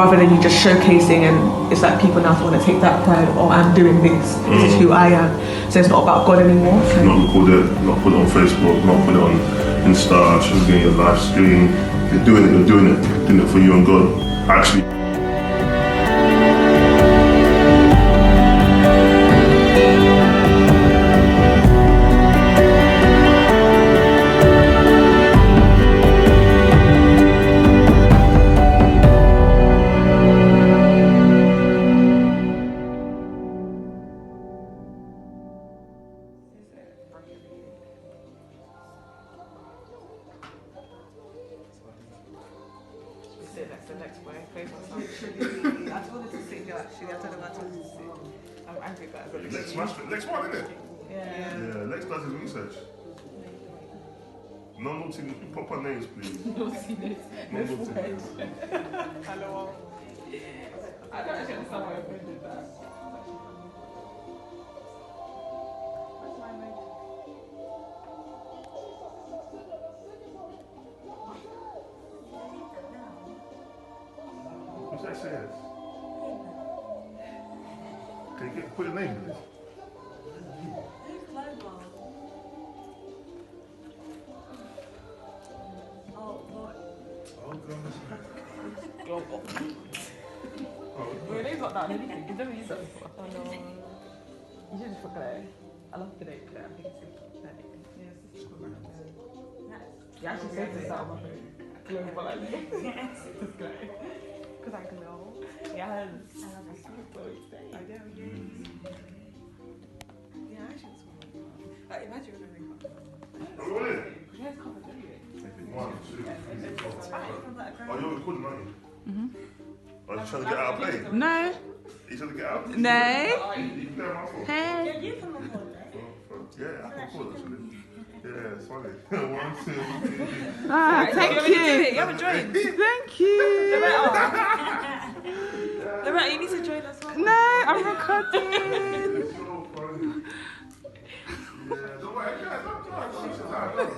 rather than you just showcasing, and it's like people now want to take that pride. Oh, I'm doing this. This is who I am. So it's not about God anymore. So. Not record it, not put it on Facebook, not put it on Insta, showing your live stream. You're doing it for you and God. Actually. That's the next way. Literally, I told her to sit here actually. I told her I told her to sit. I'm angry about it. Lex one, isn't it? Yeah. Lex does his research. No naughty, proper names, please. Naughty names. No naughty names. Hello. I don't actually understand why I offended that. What's that say? Can you put your name, please? Global. Your name's not that anything. You've never used that before. Oh no. You should just put Claire. I love the name Claire. I think it's good. That name. Yes, it's called Claire. You actually said this out of my phone. Global, I think. Yes. It's Claire. Because I glow. Yes. I love it. So excited. I do. Yeah, I should swim. Like, imagine if everything covered. You guys covered, don't you? 1, 2, 3, 4, 5. Oh, you're recording, aren't you? Are you trying to get out of play? No. You trying to get out? No. You can get my phone. Hey. You can record it. Yeah, I can record actually. Yeah, it's funny. 1, 2, 3. Ah, thank you. You haven't joined. Thank you. Loretta, you need to join us. No, I'm recording. It's so funny. Yeah, don't worry, guys, I got this.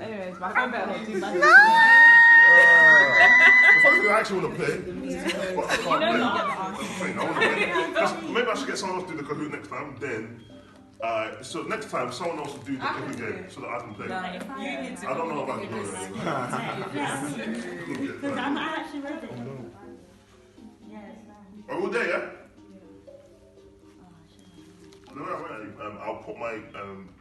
Anyways, my phone better not do bad. If I actually want to play, but I can't play. Maybe I should get someone else to do the Kahoot next time. Then, so next time someone else will do the Kahoot game so that I can play. You need to. I don't know about to do it. Because I'm actually ready. Yes. Are we all there, yeah? I'll put my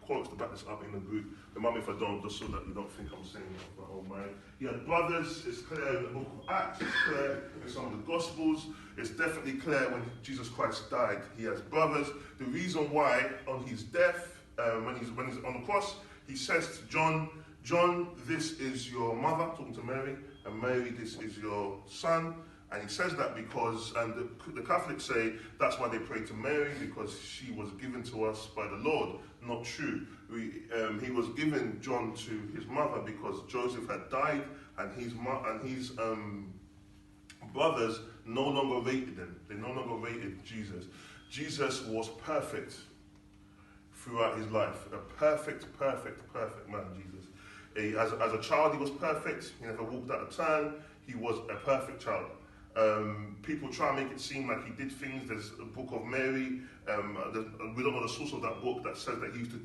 quotes to back this up in the group. Remind me if I don't, just so that you don't think I'm saying that. But oh my, he had brothers. It's clear in the book of Acts. It's clear in some of the Gospels. It's definitely clear when Jesus Christ died. He has brothers. The reason why on his death, when he's on the cross, he says to John, "John, this is your mother," talking to Mary, and Mary, this is your son. And he says that because, and the Catholics say that's why they pray to Mary, because she was given to us by the Lord. Not true. He was given John to his mother because Joseph had died, and his brothers no longer rated him. They no longer rated Jesus. Jesus was perfect throughout his life. A perfect man, Jesus. As a child, he was perfect. He never walked out of turn. He was a perfect child. People try and make it seem like he did things. There's a book of Mary. We don't know the source of that book that says that he used to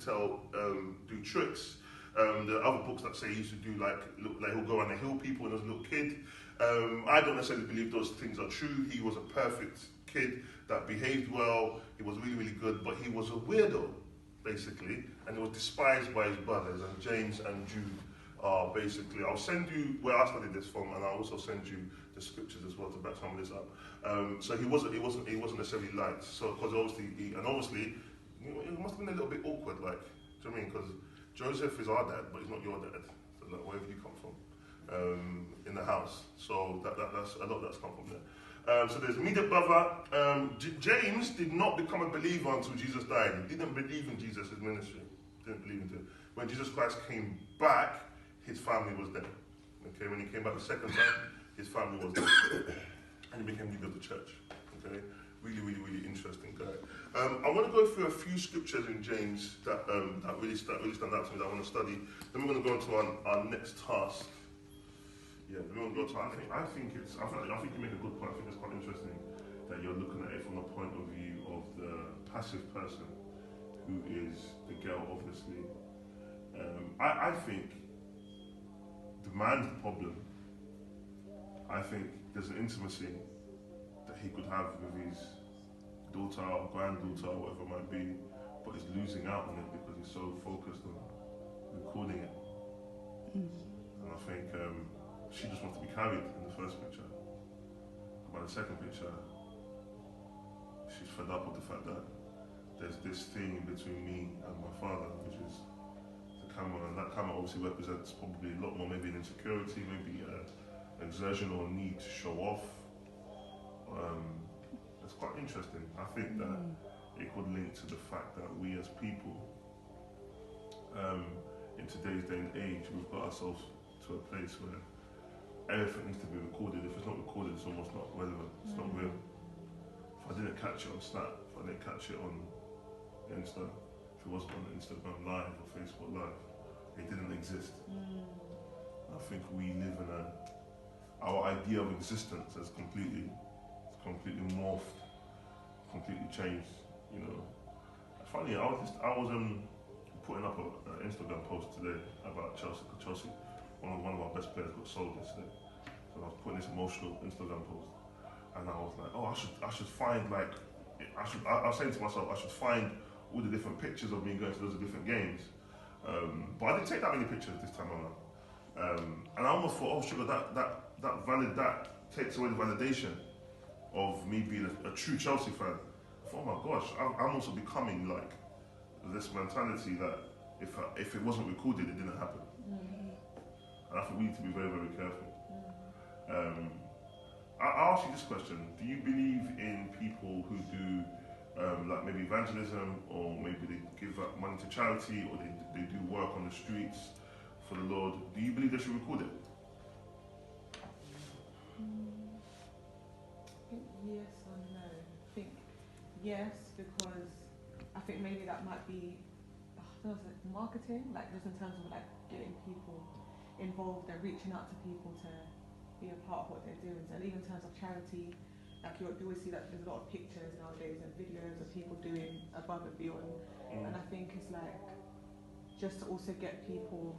do tricks. There are other books that say he used to do like he'll go around and heal people when he was a little kid. I don't necessarily believe those things are true. He was a perfect kid that behaved well. He was really, really good, but he was a weirdo, basically, and he was despised by his brothers. And James and Jude are basically. I'll send you where I studied this from, and I'll also send you the scriptures as well to back some of this up. So he wasn't necessarily liked. So because obviously, it must have been a little bit awkward, like, do you know what I mean? Because Joseph is our dad, but he's not your dad. So like, wherever you come from, in the house. So that's a lot that's come from there. So there's immediate brother. James did not become a believer until Jesus died. He didn't believe in Jesus' ministry. Didn't believe in it. When Jesus Christ came back, his family was there. Okay, when he came back the second time, his family was there, and he became leader of the church. Okay, really, really, really interesting guy. I want to go through a few scriptures in James that really stand out to me that I want to study. Then we're going to go into our next task. Yeah, we won't go to. I think you make a good point. I think it's quite interesting that you're looking at it from the point of view of the passive person, who is the girl, obviously. I think the man's the problem. I think there's an intimacy that he could have with his daughter or granddaughter or whatever it might be, but he's losing out on it because he's so focused on recording it. And I think she just wants to be carried in the first picture. And by the second picture, she's fed up with the fact that there's this thing between me and my father, which is the camera, and that camera obviously represents probably a lot more, maybe an insecurity, maybe an exertion or need to show off. It's quite interesting. I think that it could link to the fact that we as people, in today's day and age, we've got ourselves to a place where everything needs to be recorded. If it's not recorded, it's almost not relevant. It's not real. If I didn't catch it on Snap, if I didn't catch it on Insta, if it wasn't on Instagram Live or Facebook Live, it didn't exist. I think we live in our idea of existence has completely morphed, completely changed. You know, funny. I was putting up an Instagram post today about Chelsea. Because Chelsea, one of our best players, got sold yesterday. So I was putting this emotional Instagram post, and I was like, oh, I should find like, I was saying to myself, I should find all the different pictures of me going to those different games. But I didn't take that many pictures this time around. And I almost thought, oh, sugar, that takes away the validation of me being a true Chelsea fan. I thought, oh my gosh, I'm also becoming like this mentality that if it wasn't recorded, it didn't happen. And I think we need to be very, very careful. I'll ask you this question: do you believe in people who do like maybe evangelism, or maybe they give up money to charity, or they do work on the streets for the Lord? Do you believe they should record it? Yes or no? I think yes, because I think maybe that might be, I don't know, is it marketing, like just in terms of like getting people involved and reaching out to people to be a part of what they're doing. And even in terms of charity, like you always see that there's a lot of pictures nowadays and videos of people doing above and beyond. And I think it's like just to also get people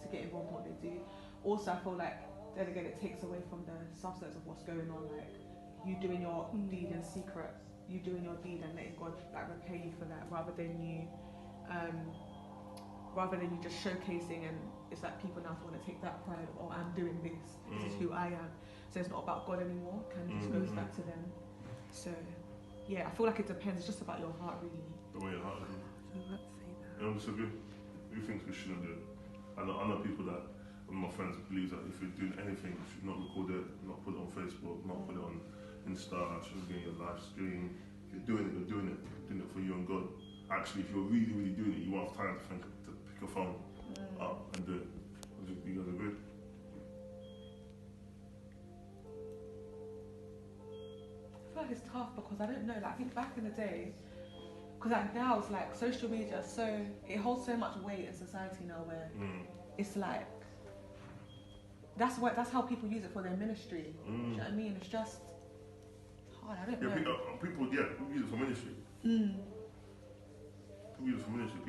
to get involved in what they do. Also, I feel like then again it takes away from the substance of what's going on, like you doing your deed in secret, you doing your deed and letting God like repay you for that, rather than you just showcasing, and it's like people now want to take that pride of, oh, I'm doing this, this is who I am. So it's not about God anymore, kind of just goes back to them. So yeah, I feel like it depends, it's just about your heart really. The way your heart is. Let's say that. You know, disagree? Who thinks we shouldn't do it? I know people that, one of my friends believe that if you're doing anything, you should not record it, not put it on Facebook, not put it on Insta, shouldn't get your live stream. If you're doing it, you're doing it. You're doing it for you and God. Actually, if you're really, really doing it, you won't have time to pick your phone up and do it. You guys agree? I feel like it's tough because I don't know, like I think back in the day, because like now it's like social media, so it holds so much weight in society now where it's like, that's how people use it for their ministry. Do you know what I mean? It's just hard, I don't know. People use it for ministry. People use it for ministry.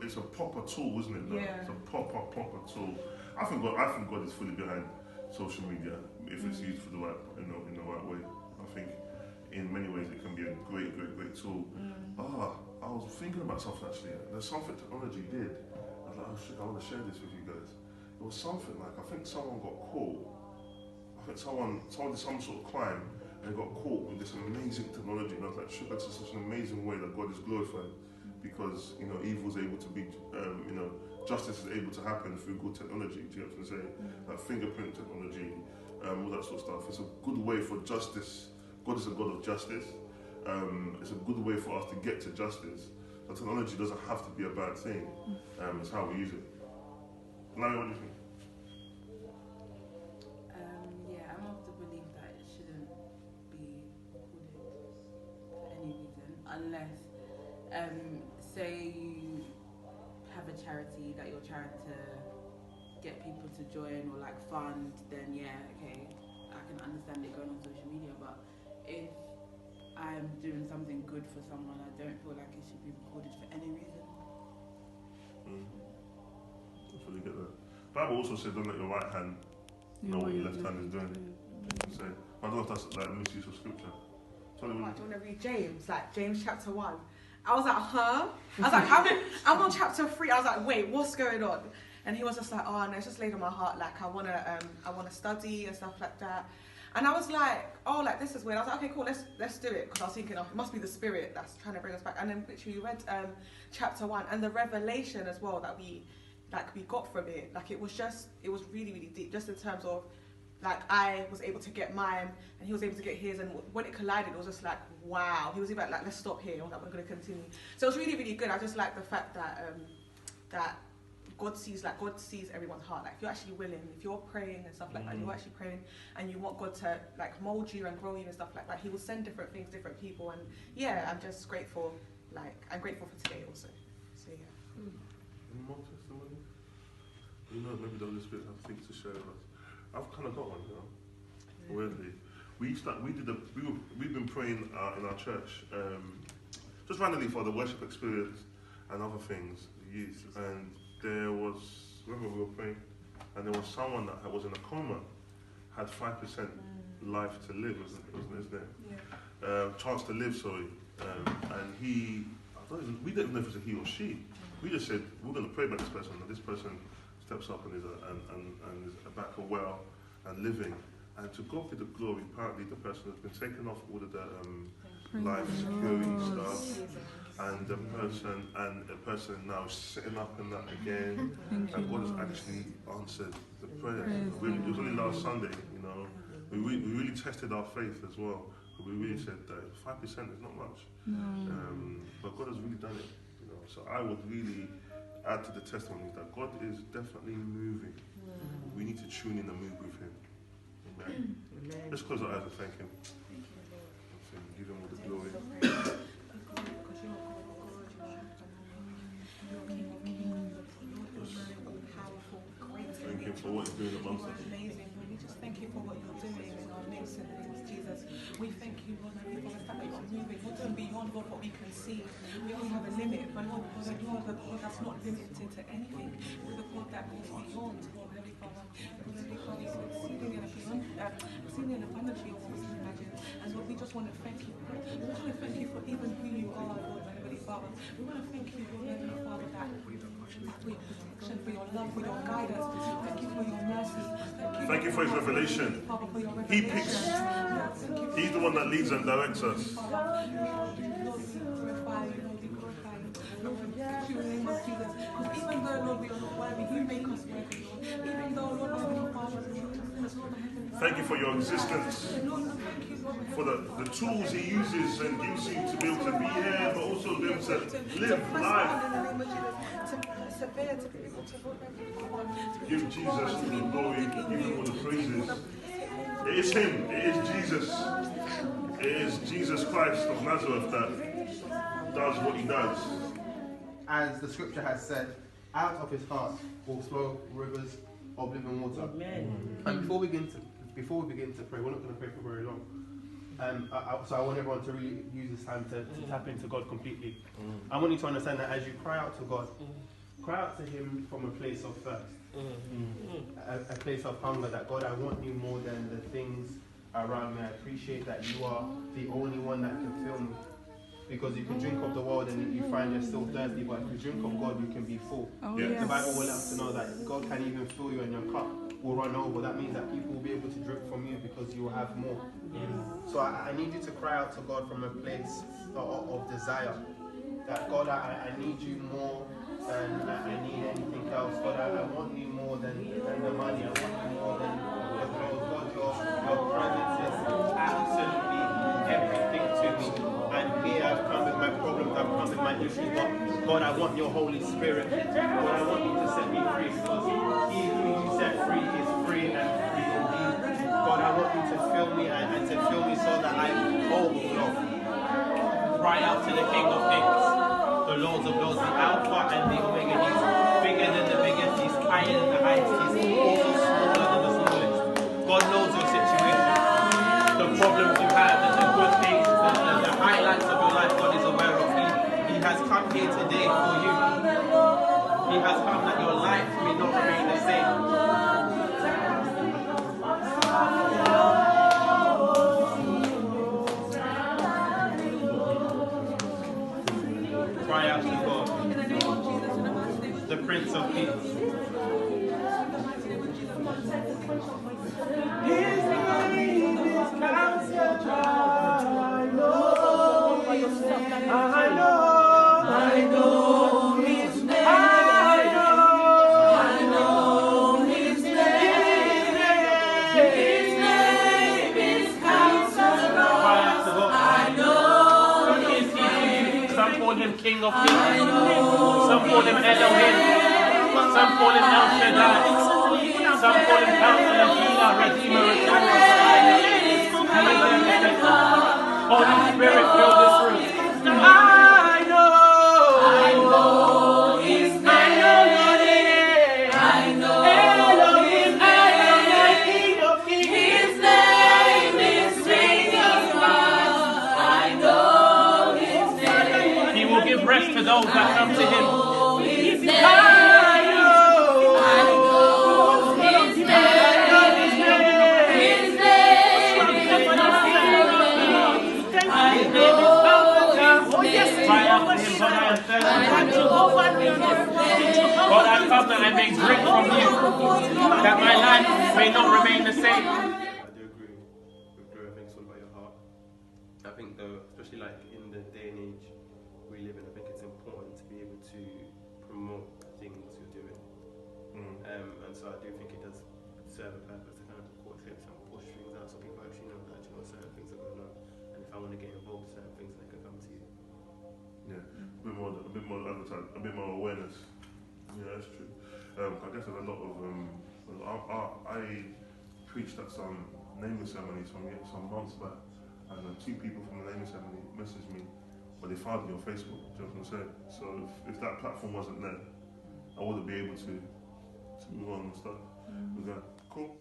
It's a proper tool, isn't it? Yeah. It's a proper tool. I think God is fully behind social media if it's used for the right in the right way. I think in many ways it can be a great tool. I was thinking about something actually. There's something technology did. I was like, oh shit, I want to share this with you guys. It was something like, I think someone got caught. I think someone did some sort of crime and got caught with this amazing technology. And I was like, shit, that's such an amazing way that God is glorified, because evil is able to be, justice is able to happen through good technology. Do you know what I'm saying? Like fingerprint technology, all that sort of stuff. It's a good way for justice. God is a God of justice. It's a good way for us to get to justice. But technology doesn't have to be a bad thing. It's how we use it. Nani, what do you think? Yeah, I'm of the belief that it shouldn't be recorded for any reason, unless, say you have a charity that you're trying to get people to join or like fund, then yeah, okay, I can understand it going on social media. But if I'm doing something good for someone, I don't feel like it should be recorded for any reason. I fully get that. Bible also says, don't let your right hand know what your left hand is doing. So, I don't know if that's like misuse of scripture. Do you want to read James? Like James chapter 1. I was like, huh? I was like, I'm on chapter 3. I was like, wait, what's going on? And he was just like, oh no, it's just laid on my heart. Like I wanna study and stuff like that. And I was like, oh, like this is weird. I was like, okay, cool, let's do it. Because I was thinking, oh, it must be the Spirit that's trying to bring us back. And then literally we read chapter 1 and the revelation as well that we got from it. Like it was really, really deep. Just in terms of, like I was able to get mine and he was able to get his, and when it collided, it was just like, wow. He was even like, let's stop here. I was like, we're going to continue. So it was really, really good. I just like the fact that that God sees everyone's heart. Like if you're actually willing, if you're praying and stuff like that, you're actually praying and you want God to like mold you and grow you and stuff like that, he will send different things, different people. And yeah, I'm just grateful. Like I'm grateful for today also. So yeah. Any more testimonies? You know, maybe the Holy Spirit has things to share with us. I've kind of got one, you know. Weirdly, we've been praying in our church, just randomly for the worship experience and other things, youth. And there was, remember we were praying, and there was someone that was in a coma, had 5% life to live, wasn't his name? Yeah. Chance to live, sorry. And we didn't know if it was a he or she. We just said we're going to pray about this person, and this person steps up and is back well and living. And to God be the glory, apparently the person has been taken off all of the life security stuff, and the person now is sitting up and that again, and God has actually answered the prayer. It was only last Sunday, you know. We really tested our faith as well. We really said that 5% is not much, but God has really done it, you know. So I would really add to the testimony that God is definitely moving. We need to tune in and move with Him. Amen. Let's close our eyes and thank Him. Give Him all the glory. Thank Him for what He's doing amongst us. We just thank you for what you're doing in our midst in the name of Jesus. We thank you, Lord, for the fact that you're moving. You're doing beyond what we can see. We only have a limit, but Lord, you are the God that's not limited to anything. You're the God that goes beyond, Lord, Heavenly Father. Lord, Heavenly Father, you're exceeding and abundantly of what we can imagine. And Lord, we just want to thank you. We want to thank you for even who you are, Lord, Heavenly Father. We want to thank you, Lord, Heavenly Father, that for your protection, for your love, for your guidance. Thank you for your mercy. Thank you for His revelation. He picks. He's the one that leads and directs us. Even though, Lord, we are not worthy, you make us worthy, Lord. Even though, Lord, thank you for your existence, for the tools He uses and gives you to be able to be here, but also be able to live life. Give Jesus all the glory, give Him all the praises. It is Him, it is Jesus. It is Jesus Christ of Nazareth that does what He does. As the scripture has said, out of His heart will flow rivers of living water. Amen. And before we begin to pray, we're not going to pray for very long. So I want everyone to really use this time to tap into God completely. I want you to understand that as you cry out to God, cry out to Him from a place of thirst, a place of hunger. That God, I want you more than the things around me. I appreciate that you are the only one that can fill me. Because you can drink of the world and you find you're still thirsty, but if you drink of God, you can be full. The Bible will let us know that God can even fill you and your cup will run over. That means that people will be able to drink from you because you will have more. So I need you to cry out to God from a place of desire. That God, I need you more than I need anything else. God, I want you more than the money. I want you more than the clothes. God, your presence is absolutely everything to me. And here I've come with my problems, I've come with my issues, but God, I want your Holy Spirit. God, I want you to set me free, because He who you set free is free and free indeed. God, I want you to fill me and to fill me so that I overflow. Cry out to the King of Kings, the Lord of Lords, the Alpha and the Omega. He's bigger than the biggest, He's higher than the highest, He's has come that your life may not remain the same. Cry out to God, the Prince of Peace. His name is Counselor. I know his name. I know his name. His name is Counselor. I know his name. Some call him King of Kings. Some call him Elohim. Some call him El Shaddai. Some call him Counselor, Healer, Redeemer, Restorer. Holy Spirit, fill this room. I know his name. I know Elohim, King of Kings. His name is Jesus. I know his name. He will give rest to those that come to him. His name. I know his name. His name is I know. Cry out to him, God, I am thirsty. God, I come that I may drink from you, that my life may not remain the same. I do agree with Gloria. Thanks all about your heart. I think though, especially like in the day and age we live in, I think it's important to be able to promote things you're doing. And so I do think it does serve a purpose to kind of record things and push things out so people actually know that certain things are going on. And if I want to get involved in certain things, they can come to you. Yeah, a bit more advertising, a bit more awareness. Yeah, that's true. I guess there's a lot of I preached at some naming ceremonies some months back, and 2 people from the naming ceremony messaged me, but they found me on Facebook. Do you know what I'm saying? So if that platform wasn't there, I wouldn't be able to move on and stuff. Okay, cool.